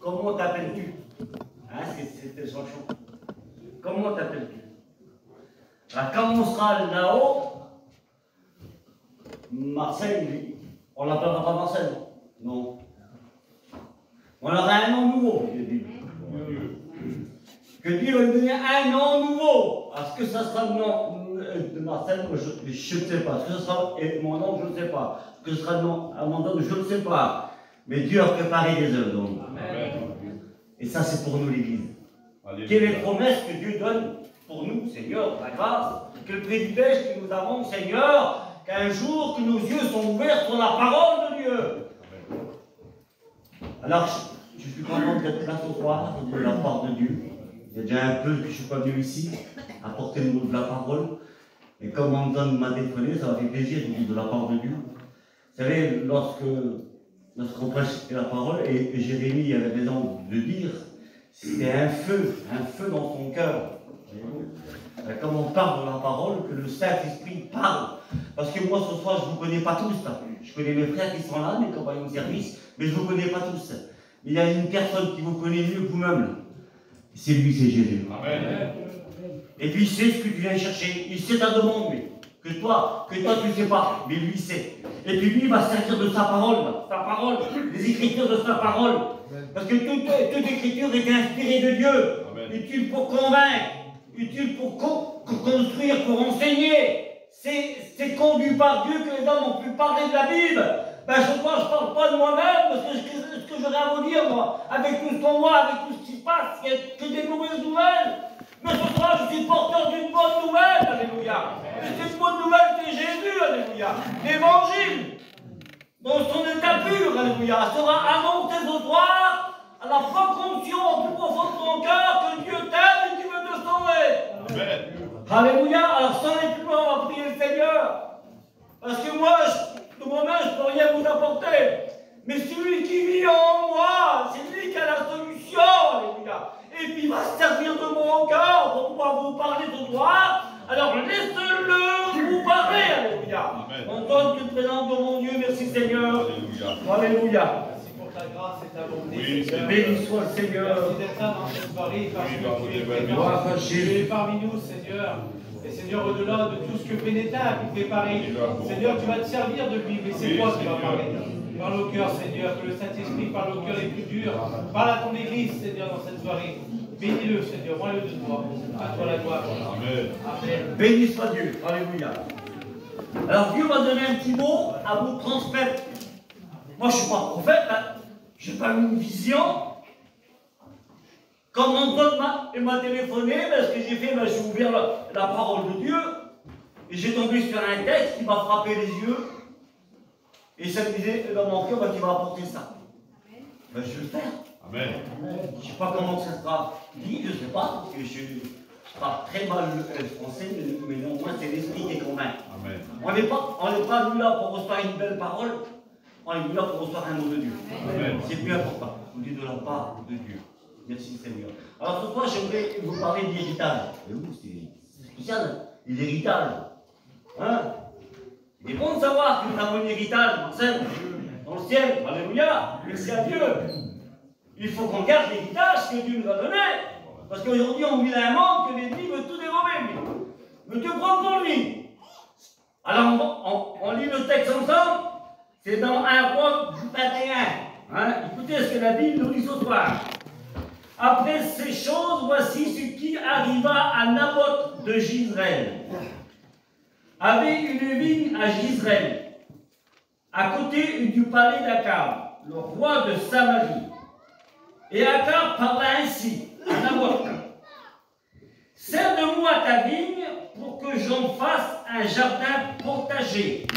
comment t'appelles-tu? Hein, c'était son chant. Comment t'appelles-tu? Alors, quand on sera là-haut, Marcel, lui, on l'appellera pas Marcel. Non. On aura un nom nouveau, Dieu dit. Que Dieu va lui donner un nom nouveau. Est-ce que ça sera le nom de Marcel? Je ne sais pas. Est-ce que ce sera mon nom? Je ne sais pas. Est-ce que ce sera le nom à mon nom? Je ne sais pas. Mais Dieu a préparé des œuvres. Donc. Et ça, c'est pour nous, l'Église. Quelle est la promesse que Dieu donne pour nous, Seigneur, la grâce? Quel privilège que nous avons, Seigneur, qu'un jour que nos yeux sont ouverts sur la parole de Dieu. Alors, je suis content d'être là ce soir, de la part de Dieu. Il y a déjà un peu que je ne suis pas venu ici, apporter le mot de la parole. Et comme Anton m'a téléphoné, ça m'a fait plaisir de la part de Dieu. Vous savez, lorsqu'on prêche la parole, et Jérémie avait raison de dire, c'était un feu dans son cœur. Comme on parle de la parole, que le Saint-Esprit parle. Parce que moi, ce soir, je ne vous connais pas tous. Là. Je connais mes frères qui sont là, mes compagnons de service, mais je ne vous connais pas tous. Mais il y a une personne qui vous connaît mieux que vous-même. C'est lui, c'est Jésus. Amen. Et puis il sait ce que tu viens chercher. Il sait ta demande, lui. Que toi, tu ne sais pas, mais lui, il sait. Et puis lui, il va servir de sa parole, les écritures de sa parole. Parce que toute écriture est inspirée de Dieu. Amen. Utile pour convaincre, utile pour construire, pour enseigner. C'est conduit par Dieu que les hommes ont pu parler de la Bible. Ben, je ne parle pas de moi-même, parce que ce que j'aurais à vous dire, moi, avec tout ce qu'on voit, avec tout ce qui se passe, il n'y a que des mauvaises nouvelles. Mais ce soir, je suis porteur d'une bonne nouvelle, alléluia. Et cette bonne nouvelle, c'est Jésus, alléluia. L'évangile, dans son état pur, alléluia, sera annoncé ce soir à la profonction au plus profond de ton cœur que Dieu t'aime et qu'il veut te sauver. Amen. Alléluia. Alors, sans aller plus loin, on va prier le Seigneur. Parce que moi, de moi-même, je ne peux rien vous apporter. Mais celui qui vit en moi, c'est lui qui a la solution. Alléluia. Et puis il va se servir de mon cœur pour pouvoir vous parler ce soir. Alors laissez-le vous parler. Alléluia. Antoine, tu te présentes devant Dieu. Merci Seigneur. Alléluia. Alléluia. Merci pour ta grâce et ta bonté. Oui, béni soit le Seigneur. Merci d'être là dans cette soirée. Parce que tu es parmi nous, Seigneur. Et Seigneur, au-delà de tout ce que Bénéta a pu préparer, Seigneur, tu vas te servir de lui, mais c'est toi qui vas parler. Parle au cœur, Seigneur, que le Saint-Esprit parle au cœur les plus durs. Parle à ton Église, Seigneur, dans cette soirée. Bénis-le, Seigneur, rends-le de toi. À toi la gloire. Amen. Amen. Béni soit Dieu. Alléluia. Alors Dieu m'a donné un petit mot à vous transmettre. Moi, je ne suis pas prophète, hein. Je n'ai pas eu une vision. Quand Antoine m'a téléphoné, ce que j'ai fait, j'ai ouvert la parole de Dieu. Et j'ai tombé sur un texte qui m'a frappé les yeux. Et ça me disait dans mon cœur, tu vas apporter ça. Je vais le faire. Amen. Je ne sais pas comment ça sera dit, je ne sais pas, parce que je parle très mal le français, mais néanmoins c'est l'esprit qui convainc. Amen. On n'est pas venu là pour recevoir une belle parole, on est venu là pour recevoir un mot de Dieu. C'est plus important, on dit de la part de Dieu. Merci Seigneur. Alors ce soir, j'aimerais vous parler de l'héritage. C'est spécial, l'héritage. Hein? Il est bon de savoir que nous avons un héritage, Marcel, dans le ciel. Alléluia. Merci à Dieu. Il faut qu'on garde l'héritage que Dieu nous a donné. Parce qu'aujourd'hui, on vit un monde que l'ennemi veut tout dérober. Veut tout prendre pour lui. Alors, on lit le texte ensemble. C'est dans 1 Roi 21. Hein? Écoutez ce que la Bible nous dit ce soir. Après ces choses, voici ce qui arriva à Naboth de Jezreel. Avait une vigne à Jezreel, à côté du palais d'Akab, le roi de Samarie. Et Akab parla ainsi à Naboth. Cède-moi ta vigne pour que j'en fasse un jardin potager,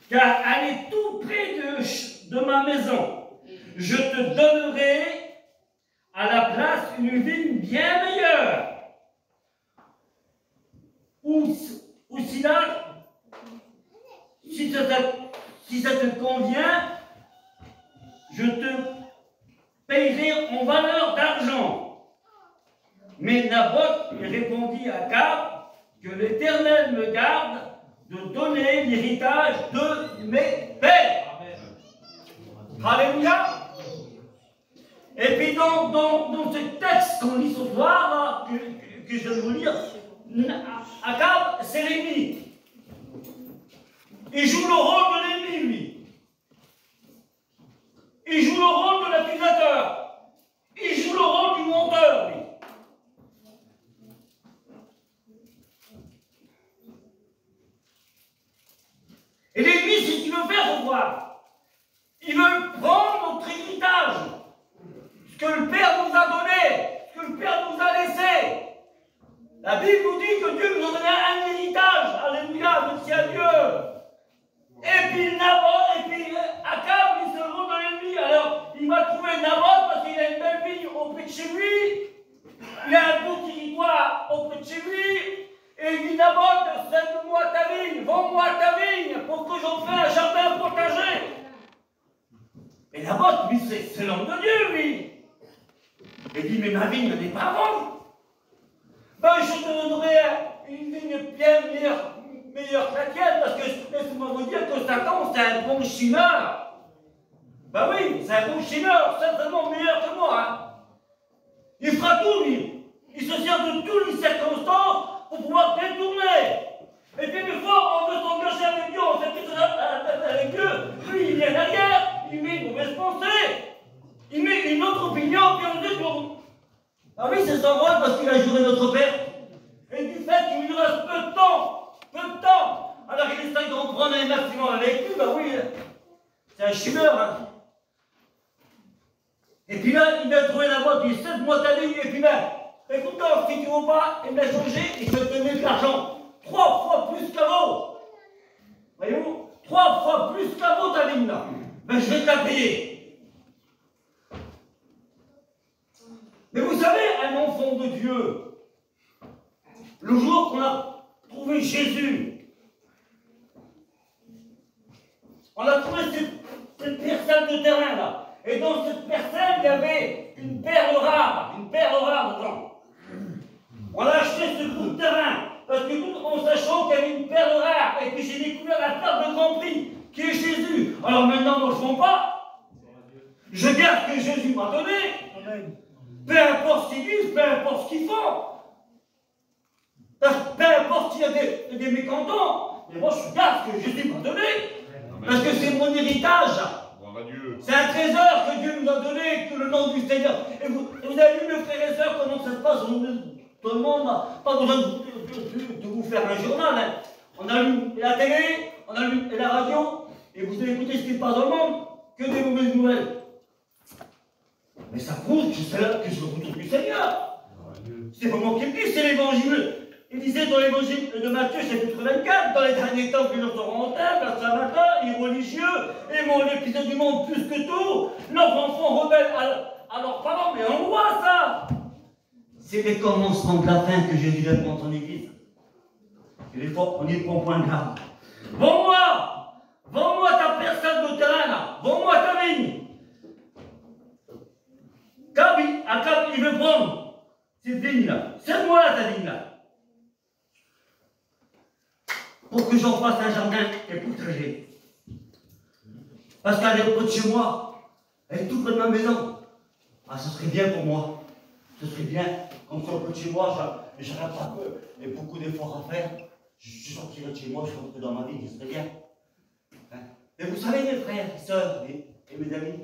car elle est tout près de ma maison. Je te donnerai à la place une vigne bien meilleure. Ou si ça te convient, je te payerai en valeur d'argent. Mais Naboth répondit à Akab que l'Éternel me garde de donner l'héritage de mes pères. Alléluia. Et puis dans ce texte qu'on lit ce soir, là, que je vais vous lire, Akab, c'est l'ennemi. Il joue le rôle de l'ennemi, lui. Il joue le rôle de l'accusateur. Il joue le rôle du menteur, lui. Et l'ennemi, c'est ce qu'il veut faire ce soir. Il veut prendre notre héritage. Ce que le Père nous a donné, ce que le Père nous a laissé. La Bible nous dit que Dieu nous a donné un héritage. Alléluia, merci à Dieu. Et puis Naboth, et puis Akab, il se rend dans l'ennemi. Alors, il va trouver Naboth parce qu'il a une belle vigne auprès de chez lui. Il a un beau territoire auprès de chez lui. Et il dit Naboth, cède-moi ta vigne, vends-moi ta vigne pour que j'en fasse un jardin potager. Et Naboth, lui, c'est l'homme de Dieu, lui. Il dit, mais ma vigne n'est pas à vendre. Ben, je te donnerai une vigne bien meilleure que la tienne, parce que laisse-moi vous dire que Satan, c'est un bon chimeur. Ben oui, c'est un bon chimeur, certainement meilleur que moi. Hein. Il fera tout, lui. Il se sert de toutes les circonstances pour pouvoir détourner. Et puis, une fois, on veut s'engager avec Dieu, on fait quelque chose avec Dieu. Lui, il vient derrière, il met une mauvaise pensée. Il met une autre opinion, puis on le détourne. Ah oui, c'est son rôle parce qu'il a juré notre Père. Et du fait qu'il lui reste peu de temps, alors il essaye d'en prendre un maximum avec lui, bah oui, c'est un chimeur. Hein. Et puis là, il a trouvé la boîte, il dit, cède-moi ta vie, et puis ben, écoute, si tu ne veux pas, il m'a changé, et je te mets de l'argent 3 fois plus qu'avant. Voyez-vous, 3 fois plus qu'avant ta vigne là. Ben je vais te la payer. Mais vous savez, un enfant de Dieu, le jour qu'on a trouvé Jésus, on a trouvé cette parcelle de terrain là. Et dans cette parcelle, il y avait une perle rare dedans. On a acheté ce bout de terrain, parce que en sachant qu'il y avait une perle rare, et puis j'ai découvert la perle de grand prix, qui est Jésus. Alors maintenant, moi je ne vends pas. Je garde ce que Jésus m'a donné. Amen. Peu importe ce qu'ils disent, peu importe ce qu'ils font. Peu importe s'il y a des mécontents. Mais moi, je garde ce que Jésus m'a donné. Amen. Parce que c'est mon héritage. C'est un trésor que Dieu nous a donné, que le nom du Seigneur. Et vous avez vu, mes frères et sœurs, comment ça se passe. Tout le monde n'a pas besoin de vous faire un journal. Hein. On allume la télé, on allume la radio, et vous allez écouter ce qui se passe dans le monde, que des mauvaises nouvelles. Mais ça prouve que c'est là que je vous trouve du Seigneur. C'est pas moi qui le dis, c'est l'évangile. Il disait dans l'évangile de Matthieu, chapitre 24, dans les derniers temps, que les gens seront en temple, à Saint-Martin, les religieux, aimant l'épisode du monde plus que tout, leurs enfants rebelles à leurs parents, mais on voit ça. C'est les commencements de la fin que Jésus va prendre son église. Et des fois, on y prend point de garde. Vends-moi ta personne de terrain là, vends-moi ta vigne. Akab, il veut prendre cette vigne-là. Cède-moi ta vigne-là. Pour que j'en fasse un jardin et potager. Parce qu'elle est près de chez moi. Elle est tout près de ma maison. Ah, ce serait bien pour moi. Ce serait bien. Comme ça, près de chez moi, j'aurais pas beaucoup d'efforts à faire. Je sortirais de chez moi, je rentrerais dans ma vie, ce serait bien. Hein? Mais vous savez, mes frères, mes soeurs et mes amis,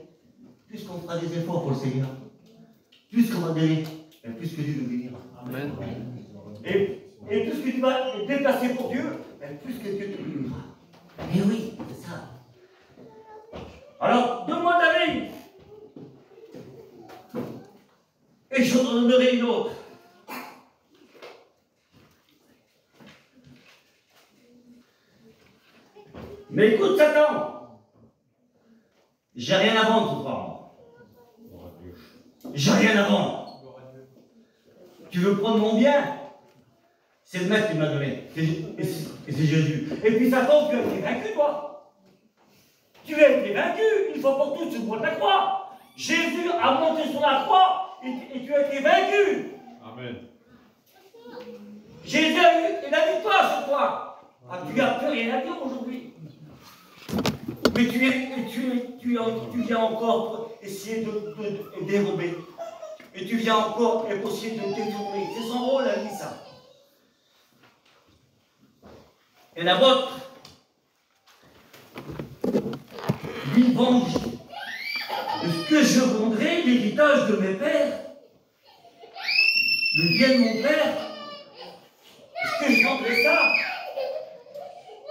plus qu'on fera des efforts pour le Seigneur, plus qu'on va donner, et plus que Dieu nous bénira. Amen. Et plus que tu vas te déplacer pour Dieu, et plus que Dieu te bénira. Et oui, c'est ça. Alors, donne-moi ta vigne, et je t'en donnerai une autre. Mais écoute, Satan, j'ai rien à vendre ce soir. J'ai rien à vendre. Tu veux prendre mon bien? C'est le maître qui m'a donné. Et c'est Jésus. Et puis Satan, tu as été vaincu, toi. Tu as été vaincu. Une fois pour toutes, tu vois ta croix. Jésus a monté sur la croix et tu as été vaincu. Amen. Jésus a eu la victoire sur toi. Ah, tu n'as plus rien à dire aujourd'hui. Mais tu viens encore pour essayer de dérober. Et tu viens encore pour essayer de détourner. C'est son rôle, elle dit ça. Et la vôtre, lui venge de ce que je vendrai, l'héritage de mes pères, le bien de mon père, est-ce que je vendrai ça?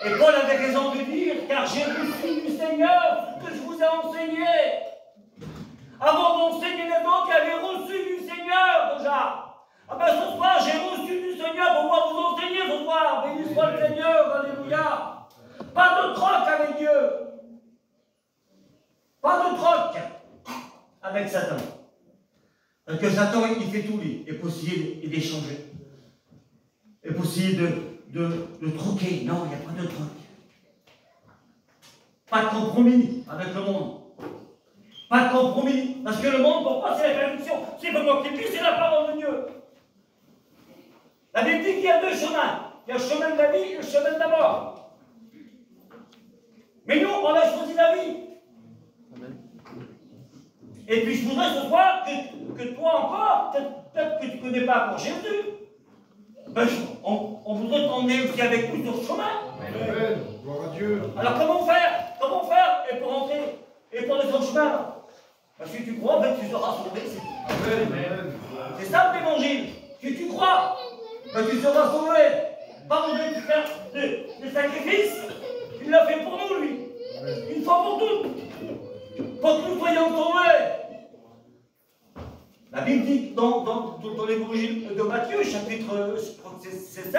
Et Paul avait raison de dire, car j'ai reçu du Seigneur ce que je vous ai enseigné. Avant d'enseigner les autres, qui avaient reçu du Seigneur déjà. Ah ben ce soir, j'ai reçu du Seigneur pour pouvoir vous enseigner ce soir. Béni soit le Seigneur, alléluia. Pas de troc avec Dieu. Pas de troc avec Satan. Parce que Satan, il fait tout, lui. Il est possible d'échanger. Il est possible de troquer. Non, il n'y a pas de troc. Pas de compromis avec le monde. Pas de compromis. Parce que le monde, pourquoi c'est la perdition? C'est pas moi qui dis, c'est la parole de Dieu. La Bible dit qu'il y a deux chemins. Il y a le chemin de la vie et le chemin de la mort. Mais nous, on a choisi la vie. Et puis je voudrais ce soir que toi encore, peut-être que tu ne connais pas encore Jésus, ben, on voudrait t'emmener aussi avec nous sur ce chemin. Amen. Gloire à Dieu. Alors comment faire? Comment faire et pour entrer et pour aller sur le chemin? Parce que tu crois, ben, tu seras sauvé. Amen. C'est ça l'évangile. Si tu crois, ben, tu seras sauvé. Pas besoin de faire des sacrifices. Il l'a fait pour nous, lui. Une fois pour toutes. Pour que nous soyons sauvés. La Bible dit dans l'évangile de Matthieu, chapitre, je crois que c'est 7,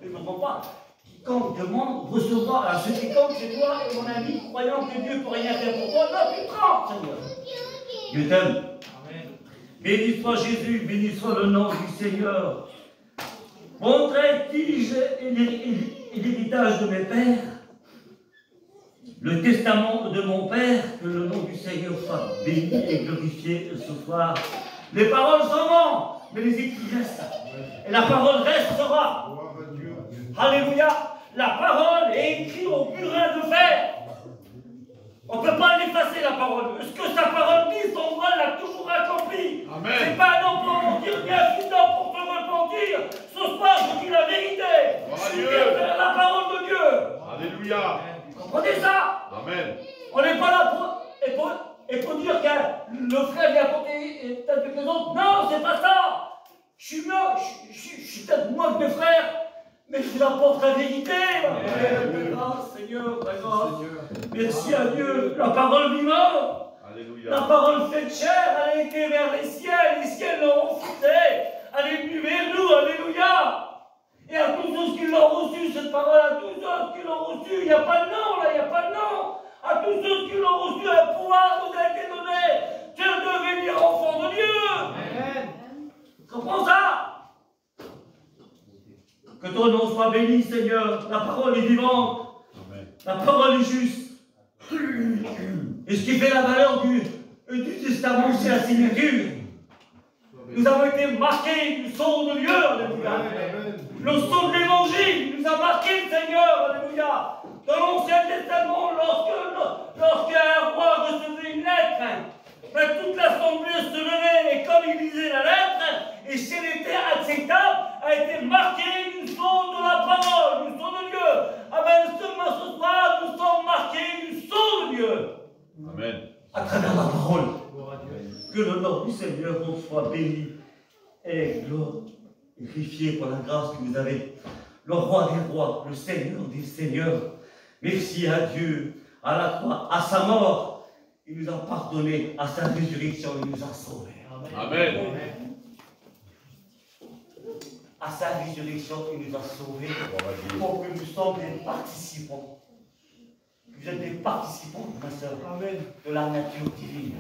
je ne me trompe pas, quiconque demande recevra. Alors, ce quiconque, c'est toi et mon ami, croyant que Dieu ne peut rien faire pour toi, là, tu trembles, Seigneur. Dieu t'aime. Béni soit Jésus, béni soit le nom du Seigneur. Montrerai-je l'héritage de mes pères, le testament de mon Père, que le nom du Seigneur soit béni et glorifié ce soir. Les paroles s'en vont, mais les écrits restent. Et la parole restera. Alléluia. La parole est écrite au burin de fer. On ne peut pas l'effacer, la parole. Ce que sa parole dit, son rôle l'a toujours accompli. C'est pas un homme pour mentir, ni un fils d'homme pour te repentir. Ce soir, je dis la vérité. Je dis la parole de Dieu. Alléluia. Vous comprenez ça? Amen. On n'est pas là pour dire que le frère vient porter peut-être que les autres. Non, c'est pas ça. Je suis peut-être moins que mes frères, mais je vous apporte la vérité. Grâce, Seigneur, ta grâce. Merci à Dieu. La parole vivante. Alléluia. La parole faite chair, elle a été vers les ciels l'ont refusé. Elle est venue vers nous, alléluia. Et à tous ceux qui l'ont reçu, cette parole, à tous ceux qui l'ont reçu, il n'y a pas de nom là, il n'y a pas de nom. À tous ceux qui l'ont reçu, un pouvoir vous a été donné de devenir enfant de Dieu. Amen. Comprends ça? Que ton nom soit béni, Seigneur. La parole est vivante. Amen. La parole est juste. Et ce qui fait la valeur du testament, c'est la signature. Nous avons été marqués du sceau de Dieu. Alléluia. Le sceau de l'évangile nous a marqué le Seigneur. Alléluia. Dans l'Ancien Testament, lorsqu'un roi recevait une lettre, toute l'assemblée se levait et comme il lisait la lettre, et si elle était acceptable, a été marquée du sceau de la parole, du sceau de Dieu. Amen. Ce soir, nous sommes marqués du sceau de Dieu. Amen. À travers la parole. Que le nom du Seigneur soit béni et glorifié pour la grâce que vous avez. Le roi des rois, le Seigneur des seigneurs. Merci à Dieu, à la croix, à sa mort. Il nous a pardonné, à sa résurrection, il nous a sauvés. Amen. À sa résurrection, il nous a sauvés. Pour que nous sommes des participants. Vous êtes des participants, ma soeur, de la nature divine.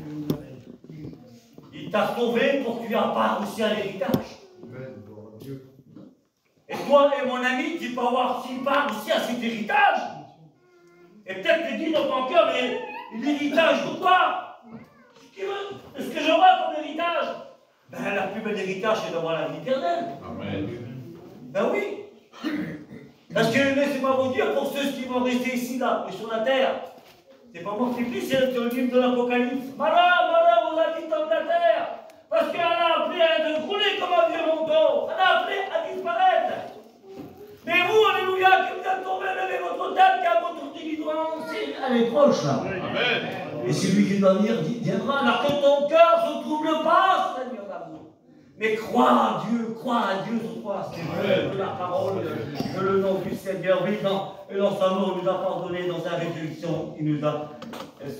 Il t'a sauvé pour que tu aies part aussi à l'héritage. Et toi et mon ami, tu peux avoir aussi part aussi à cet héritage. Et peut-être que tu dis dans ton cœur, mais l'héritage de quoi? Est-ce que j'aurai comme héritage? Ben, la plus belle héritage, c'est d'avoir la vie éternelle. Amen. Ben oui. Parce que laissez-moi vous dire, pour ceux qui vont rester ici, là, et sur la terre, C'est pas moi qui prie, c'est le livre de l'Apocalypse. Malheur, malheur aux habitants de la terre, parce qu'elle a appelé à être roulée comme un vieux manteau. Elle a appelé à disparaître. Mais vous, alléluia, qui vous êtes tombé, levez votre tête, car votre délivrance, elle est proche là. Amen. Et celui qui doit venir viendra, alors que ton cœur ne se trouble pas, Seigneur d'amour. Mais crois à Dieu ce soir, c'est vrai que la parole, que le nom du Seigneur, oui, et dans sa mort, il nous a pardonné, dans sa résurrection, il nous a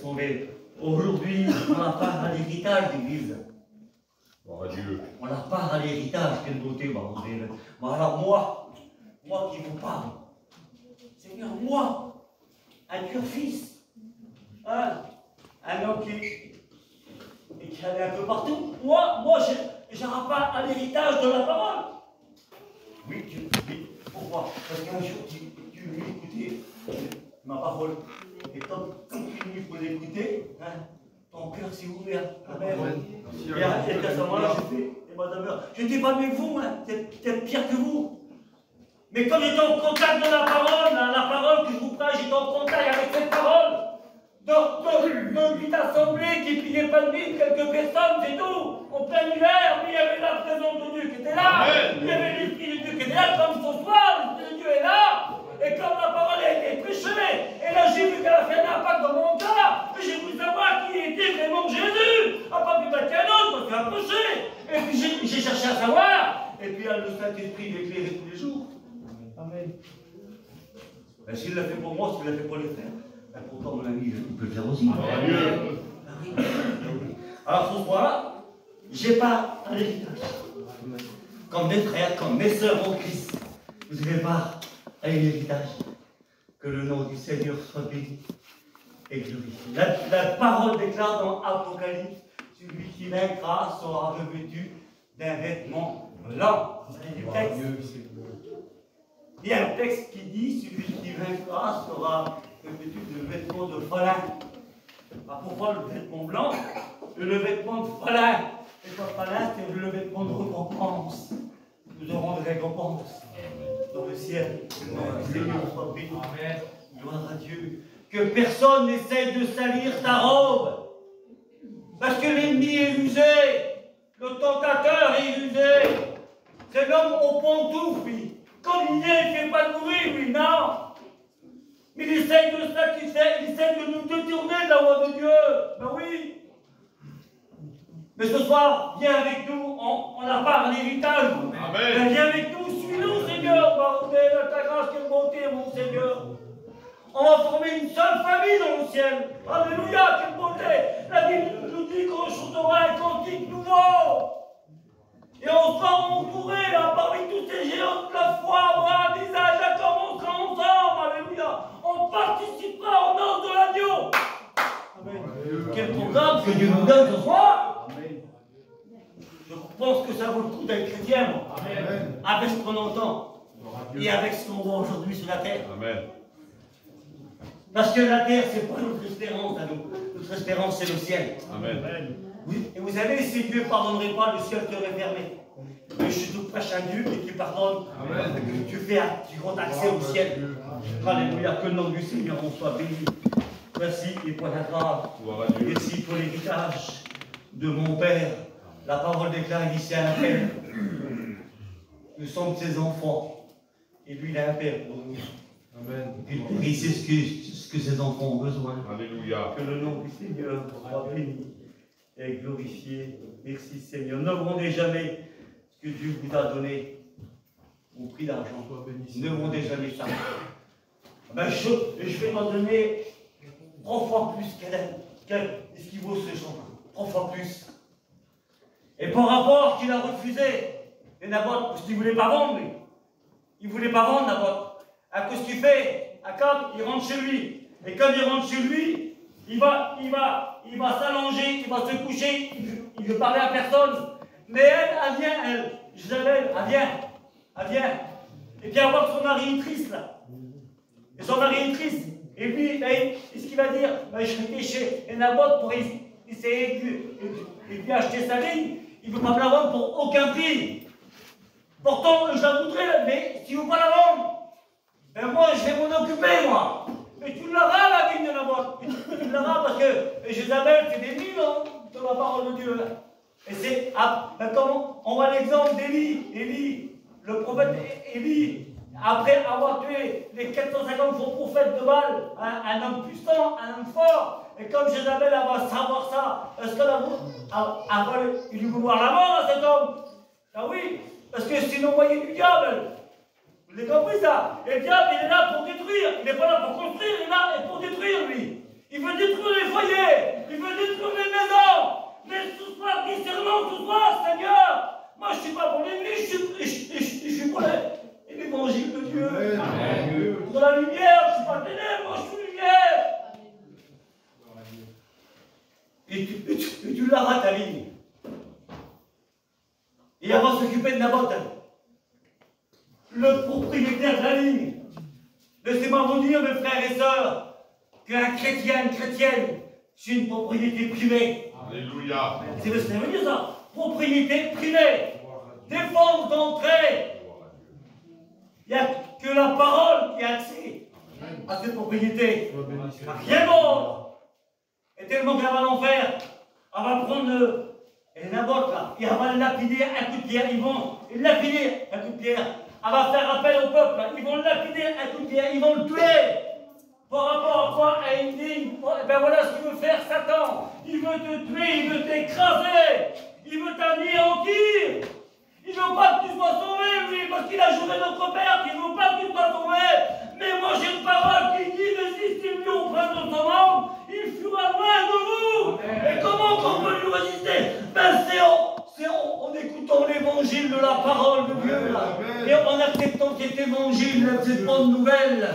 sauvés. Aujourd'hui, on a part à l'héritage d'Église. Gloire à Dieu. On a part à l'héritage, quelle beauté, bah, vous dire. Bon, alors moi qui vous parle, Seigneur, moi, un pur fils, hein, un homme qui allait un peu partout, moi, je n'aurai pas à l'héritage de la parole. Oui, pourquoi? Parce qu'un jour, tu veux écouter ma parole. Et quand tu finis pour l'écouter, hein, ton cœur s'est ouvert. Amen. Et à ce moment-là, j'ai fait, et madame, je n'étais pas mieux que vous, hein, peut-être pire que vous. Mais comme j'étais en contact de la parole que je vous prêche, j'étais en contact avec cette parole. Dans une petite assemblée qui ne pillait pas de Bible, quelques personnes, c'est tout. En plein hiver, mais il y avait la présence de Dieu qui était là. Amen. Il y avait l'Esprit de Dieu qui était là, comme ce soir, l'Esprit de Dieu est là. Et comme la parole a été prêchée, et là j'ai vu qu'elle a fait un impact dans mon cœur, et j'ai voulu savoir qui était vraiment Jésus. Ah, pas plus bête qu'un autre, parce qu'il a prêché. Et puis j'ai cherché à savoir. Et puis le Saint-Esprit m'éclairait tous les jours. Amen. Ben, s'il l'a fait pour moi, s'il l'a fait pour les frères, ben, pourtant mon ami, il peut le faire aussi. Amen. Alors ce soir, j'ai pas un héritage. Comme mes frères, comme mes sœurs en Christ, vous avez pas un héritage. Que le nom du Seigneur soit béni et glorifié. La parole déclare dans Apocalypse, celui qui vaincra sera revêtu d'un vêtement blanc. Il y a un texte qui dit, celui qui vaincra sera revêtu de vêtements de falin. Pourquoi le vêtement blanc? Le vêtement de falin. Et pas falin, c'est le vêtement de récompense. Nous aurons de récompense dans le ciel. Seigneur soit béni. Gloire à Dieu. Que personne n'essaye de salir ta robe. Parce que l'ennemi est usé. Le tentateur est usé. C'est l'homme au pantoufle. Comme il est, il ne fait pas de bruit, lui, non. Mais il essaye de satisfaire, il essaye de nous détourner de la voie de Dieu. Ben oui. Mais ce soir, viens avec nous, on n'a pas l'héritage. Amen. Viens avec nous, suis-nous, Seigneur. Pardonnez ta grâce, quelle bonté, mon Seigneur. On va former une seule famille dans le ciel. Alléluia, quelle bonté. La Bible nous dit qu'on chantera un cantique nouveau. Et on sera entouré là parmi tous ces géants de la foi, Abraham, Isaac, Jacob, on sera ensemble. Alléluia. On participera au nom de l'agneau. Amen. Quel programme que Dieu nous donne ce soir. Amen. Je pense que ça vaut le coup d'être chrétien, moi. Amen. Avec ce qu'on entend et avec ce qu'on voit aujourd'hui sur la terre. Amen. Parce que la terre, c'est pas notre espérance à nous. Notre espérance, c'est le ciel. Amen. Oui. Et vous savez, si Dieu ne pardonnerait pas, le ciel serait fermé. Mais je te prêche un Dieu et qui pardonne. Amen. Que tu rends accès au ciel. Alléluia, que le nom du Seigneur en soit béni. Merci et pour la grâce. Merci pour l'héritage de mon Père. La parole déclare ici à un Père. Nous sommes ses enfants. Et lui, il a un Père pour nous. Amen. Il sait ce que ses enfants ont besoin. Alléluia. Que le nom du Seigneur soit béni et glorifié. Merci Seigneur. Ne vendez jamais ce que Dieu vous a donné au prix d'argent. Ne vendez jamais ça. Ben, je vais t'en donner 3 fois plus ce qui vaut ce champ. 3 fois plus. Et par rapport qu'il a refusé, et Naboth, parce qu'il ne voulait pas vendre, lui. Il ne voulait pas vendre Naboth. À cause qu'il fait, Akab, il rentre chez lui. Et comme il rentre chez lui, il va s'allonger, il va se coucher, il veut parler à personne. Mais elle vient, Jézabel, elle vient. Et puis elle voit que son mari est triste là. Et son mari est triste. Et lui, qu'est-ce qu'il va dire? Je vais chez Naboth pour essayer de lui acheter sa vigne. Il ne veut pas me la vendre pour aucun prix. Pourtant, je la voudrais, mais s'il ne veut pas la vendre, ben moi, je vais m'en occuper, moi. Mais tu l'auras, la vigne de Naboth. Tu l'auras parce que Jézabel, c'est des mille sur la parole de Dieu. Et c'est, comment on voit l'exemple d'Élie, le prophète Élie, après avoir tué les 450 faux prophètes de Baal, un homme puissant, un homme fort. Et comme Jézabel va savoir ça, est-ce qu'elle va lui vouloir la mort à cet homme? Ah oui, parce que c'est l'envoyé du diable. Vous avez compris ça? Et le diable, il est là pour détruire. Il n'est pas là pour construire, il est là pour détruire, lui. Il veut détruire les foyers, il veut détruire les maisons. Mais ce soir, discernement, ce soir, Seigneur, moi je ne suis pas pour l'église, je suis pour l'évangile de Dieu. Amen. Pour la lumière, je ne suis pas ténèbres, moi je suis lumière. Et tu l'auras ta ligne. Et avant de s'occuper de Naboth, le propriétaire de la ligne. Laissez-moi vous dire, mes frères et sœurs, qu'un chrétien, une chrétienne, c'est une propriété privée. Alléluia. C'est ce que ça veut dire ça. Propriété privée. Défense d'entrée. Il n'y a que la parole qui a accès à cette propriété. Rien d'autre. Et tellement qu'elle va l'en faire. Elle va prendre Naboth là. Et elle va lapider un coup de pierre. Ils vont lapider un coup de pierre. Elle va faire appel au peuple. Ils vont lapider un coup de pierre. Ils vont le tuer. Par rapport à quoi? À une ligne. Ben voilà ce qu'il veut faire Satan. Il veut te tuer, il veut t'écraser, il veut t'anéantir. Il ne veut pas que tu sois sauvé, lui, parce qu'il a juré notre Père qu'il ne veut pas que tu sois sauvé. Mais moi j'ai une parole qui dit, résistez-lui auprès de son âme, il fuira loin de vous. Et comment on peut lui résister? Ben c'est en écoutant l'évangile de la parole de Dieu, là. Et en acceptant cet évangile, cette bonne nouvelle.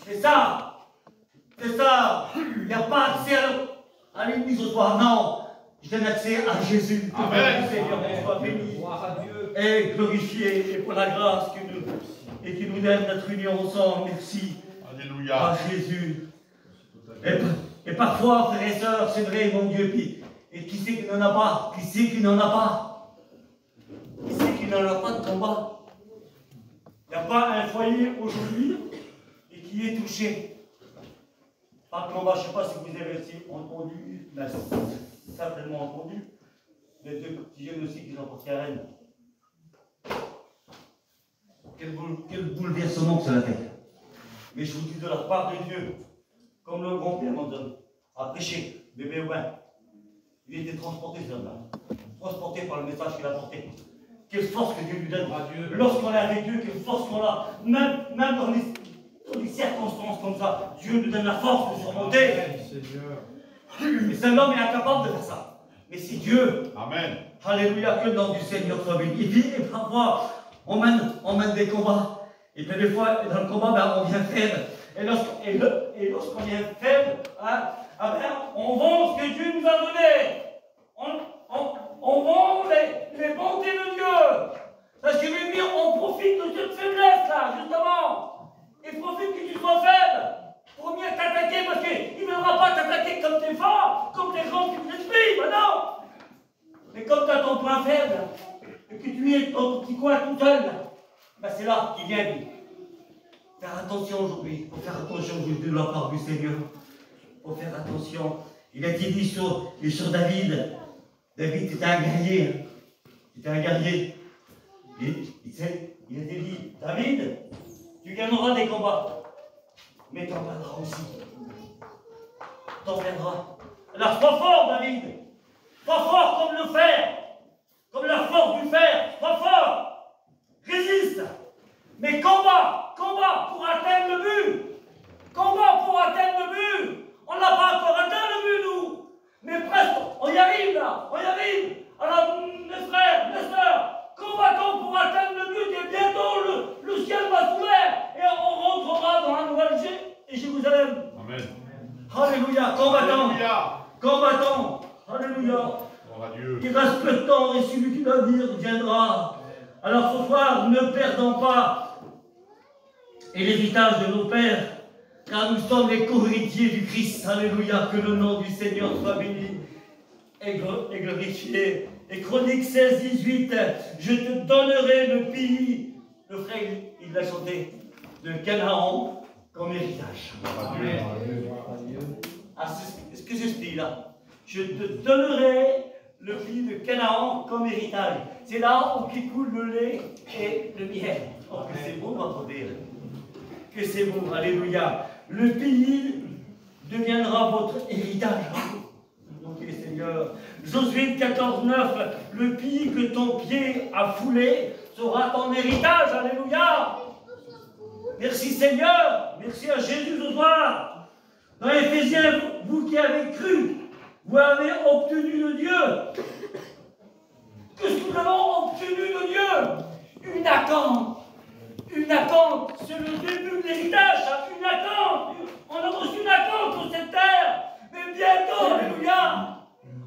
C'est ça. C'est ça. Il n'y a pas accès à l'église ce soir. Non. Je donne accès à Jésus. Amen. Seigneur, qu'on soit béni et glorifié et pour la grâce qui nous donne notre union ensemble. Merci. Alléluia. À Jésus. Et parfois, frères et sœurs, c'est vrai, mon Dieu. Et qui c'est qui n'en a pas? Qui c'est qui n'en a pas? Qui c'est qui n'en a pas de combat? Il n'y a pas un foyer aujourd'hui qui est touché par le combat. Je ne sais pas si vous avez aussi entendu, mais certainement entendu, les deux petits jeunes aussi qui sont partis à Rennes. Quel bouleversement que cela fait. Mais je vous dis de la part de Dieu, comme le grand-père Mandon a prêché, bébé Aubin, il était transporté ce homme-là, transporté par le message qu'il a porté. Quelle force que Dieu lui donne. Lorsqu'on est avec Dieu, quelle force qu'on a, même dans les circonstances comme ça, Dieu nous donne la force de surmonter. Et cet homme est incapable de faire ça. Mais c'est Dieu. Amen. Alléluia, que le nom du Seigneur soit béni. Et parfois, on mène des combats. Et puis des fois, dans le combat, ben, on vient faible. Et lorsqu'on vient faible, on vend ce que Dieu nous a donné. On vend les bontés de Dieu. Parce que lui, on profite de cette faiblesse-là, justement. Il profite que tu sois faible pour mieux t'attaquer, parce qu'il ne viendra pas t'attaquer comme t'es fort, comme t'es grand, comme t'es esprit, ben non. Mais comme tu as ton point faible, et que tu es dans ton petit coin tout seul, ben c'est là qu'il vient lui. Faire attention aujourd'hui, faut faire attention aujourd'hui de la part du Seigneur. Faut faire attention. Il a été dit sur David. David était un guerrier. C'était un guerrier. Il a été dit, David, tu gagneras des combats, mais tu en perdras aussi. Tu en perdras. Alors sois fort, David. Sois fort comme le fer, comme la force du fer. Sois fort. Résiste. Mais combat pour atteindre le but. Combat pour atteindre le but. On n'a pas encore atteint le but, nous. Mais presque, on y arrive là, on y arrive. Alors, mes frères, mes sœurs, combattons pour atteindre le but et bientôt le ciel va s'ouvrir et on rentrera dans la nouvelle Jérusalem. Amen. Alléluia, combattons. Alléluia. Combattons. Alléluia. Gloire à Dieu. Il reste peu de temps et celui qui doit dire viendra. Alors ce soir, ne perdons pas l'héritage de nos pères, car nous sommes les co-héritiers du Christ. Alléluia, que le nom du Seigneur soit béni et glorifié. Et Chronique 16, 18, je te donnerai le pays. Le frère, il l'a chanté, de Canaan, comme héritage. Amen. Ah, c'est ce que j'explique là. Je te donnerai le pays de Canaan comme héritage. C'est là où qui coule le lait et le miel. Oh, que c'est beau, m'entendez. Que c'est beau, alléluia. Le pays deviendra votre héritage. Donc, Seigneur. Josué 14:9, le pays que ton pied a foulé sera ton héritage. Alléluia. Merci Seigneur. Merci à Jésus ce soir. Dans Éphésiens, vous qui avez cru, vous avez obtenu de Dieu. Qu'est-ce que nous avons obtenu de Dieu? Une attente. Une attente. C'est le début de l'héritage. Une attente. On a reçu une attente sur cette terre. Mais bientôt, alléluia,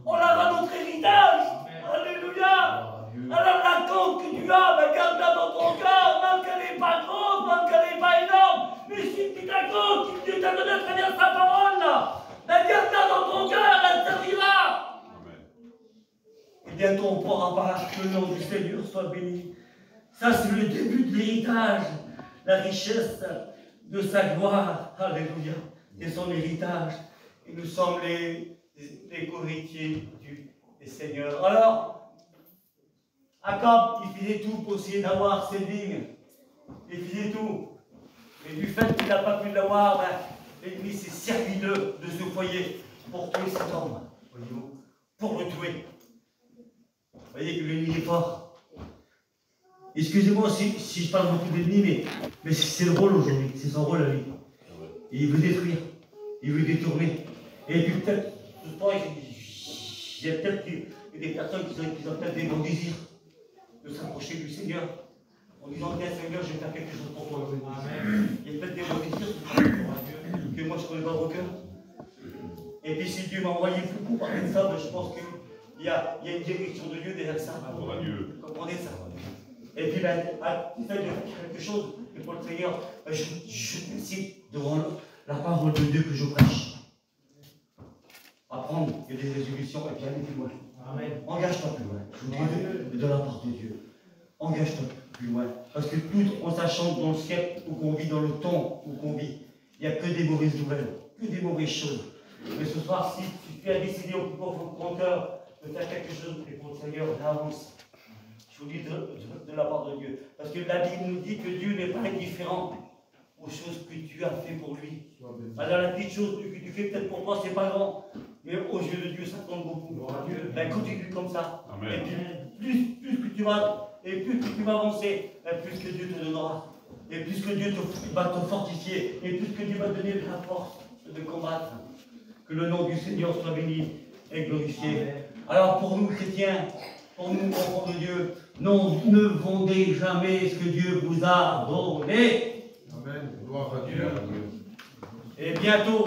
on aura notre héritage. Alléluia. Alors l'attente que tu as, ben, garde-la dans ton cœur, même qu'elle n'est pas grande, même qu'elle n'est pas énorme. Mais si tu t'attends, si Dieu t'a donné à travers sa parole, là, ben, garde-la dans ton cœur, elle servira. Et bientôt on pourra voir que le nom du Seigneur soit béni. Ça, c'est le début de l'héritage, la richesse de sa gloire. Alléluia. C'est son héritage. Et nous sommes les co-héritiers du Seigneur. Alors, Akab, il faisait tout pour essayer d'avoir ses vignes. Il faisait tout. Et du fait qu'il n'a pas pu l'avoir, ben, l'ennemi s'est servi de ce foyer pour tuer cet homme. Voyez-vous, pour le tuer. Vous voyez que l'ennemi est fort. Excusez-moi si je parle beaucoup de l'ennemi, mais c'est le rôle aujourd'hui. C'est son rôle à lui. Et il veut détruire. Il veut détourner. Et puis peut-être, il y a peut-être des personnes qui ont peut-être des bons désirs de s'approcher du Seigneur en disant bien Seigneur, je vais faire quelque chose pour toi. Amen. Il y a peut-être des bons désirs que moi je ne connais pas au cœur. Et puis si Dieu m'a envoyé beaucoup parler de ça, ben, je pense qu'il y a une direction de Dieu derrière ça. Vous comprenez ça? Et puis ben, il fait de faire quelque chose pour le Seigneur. Ben, je décide devant la parole de Dieu que je prêche. Apprendre, il y a des résolutions et puis aller plus loin. Amen. Engage-toi plus loin. Je vous dis de la part de Dieu. Engage-toi plus loin. Parce que tout en sachant dans le siècle où qu'on vit, dans le temps où qu'on vit, il n'y a que des mauvaises nouvelles, que des mauvaises choses. Mais ce soir, si tu as décidé au plus profond de ton cœur de faire quelque chose pour le Seigneur, avance. Je vous dis de la part de Dieu. Parce que la Bible nous dit que Dieu n'est pas indifférent aux choses que tu as fait pour lui. Alors la petite chose que tu fais peut-être pour toi, c'est pas grand. Mais aux yeux de Dieu, ça compte beaucoup. Ben, continue comme ça. Amen. Et puis, plus que tu vas avancer, ben, plus que Dieu te donnera. Et plus que Dieu va te fortifier. Et plus que Dieu va te donner la force de combattre. Que le nom du Seigneur soit béni et glorifié. Amen. Alors pour nous chrétiens, pour nous enfants de Dieu, non, ne vendez jamais ce que Dieu vous a donné. Amen. Gloire à Dieu. Et bientôt,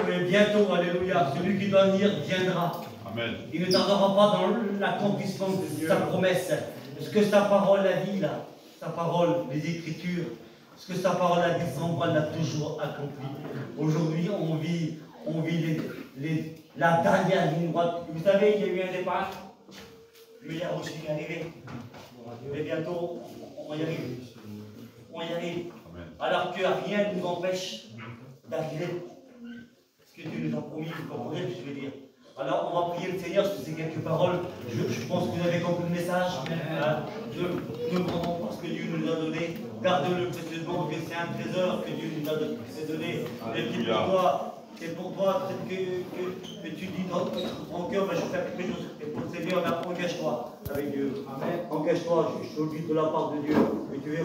alléluia, celui qui doit venir viendra. Amen. Il ne tardera pas dans l'accomplissement de sa promesse. Ce que sa parole a dit là, sa parole, les Écritures, ce que sa parole a dit, son bras l'a toujours accompli. Aujourd'hui, on vit la dernière ligne droite. Vous savez, il y a eu un départ, mais il y a aussi une arrivée. Et bientôt, on y arrive. On y arrive. Amen. Alors que rien ne nous empêche d'arriver. Ce que Dieu nous a promis, vous comprenez ce que je veux dire. Alors, on va prier le Seigneur, parce que c'est quelques paroles. Je pense que vous avez compris le message. Ne prenons pas ce que Dieu nous a donné. Gardez-le précieusement, que c'est un trésor que Dieu nous a donné. Et puis pour toi, c'est pour toi que tu dis dans ton cœur, je vais faire quelque chose. Et pour le Seigneur, engage-toi avec Dieu. Engage-toi, je te le dis de la part de Dieu. Et tu verras.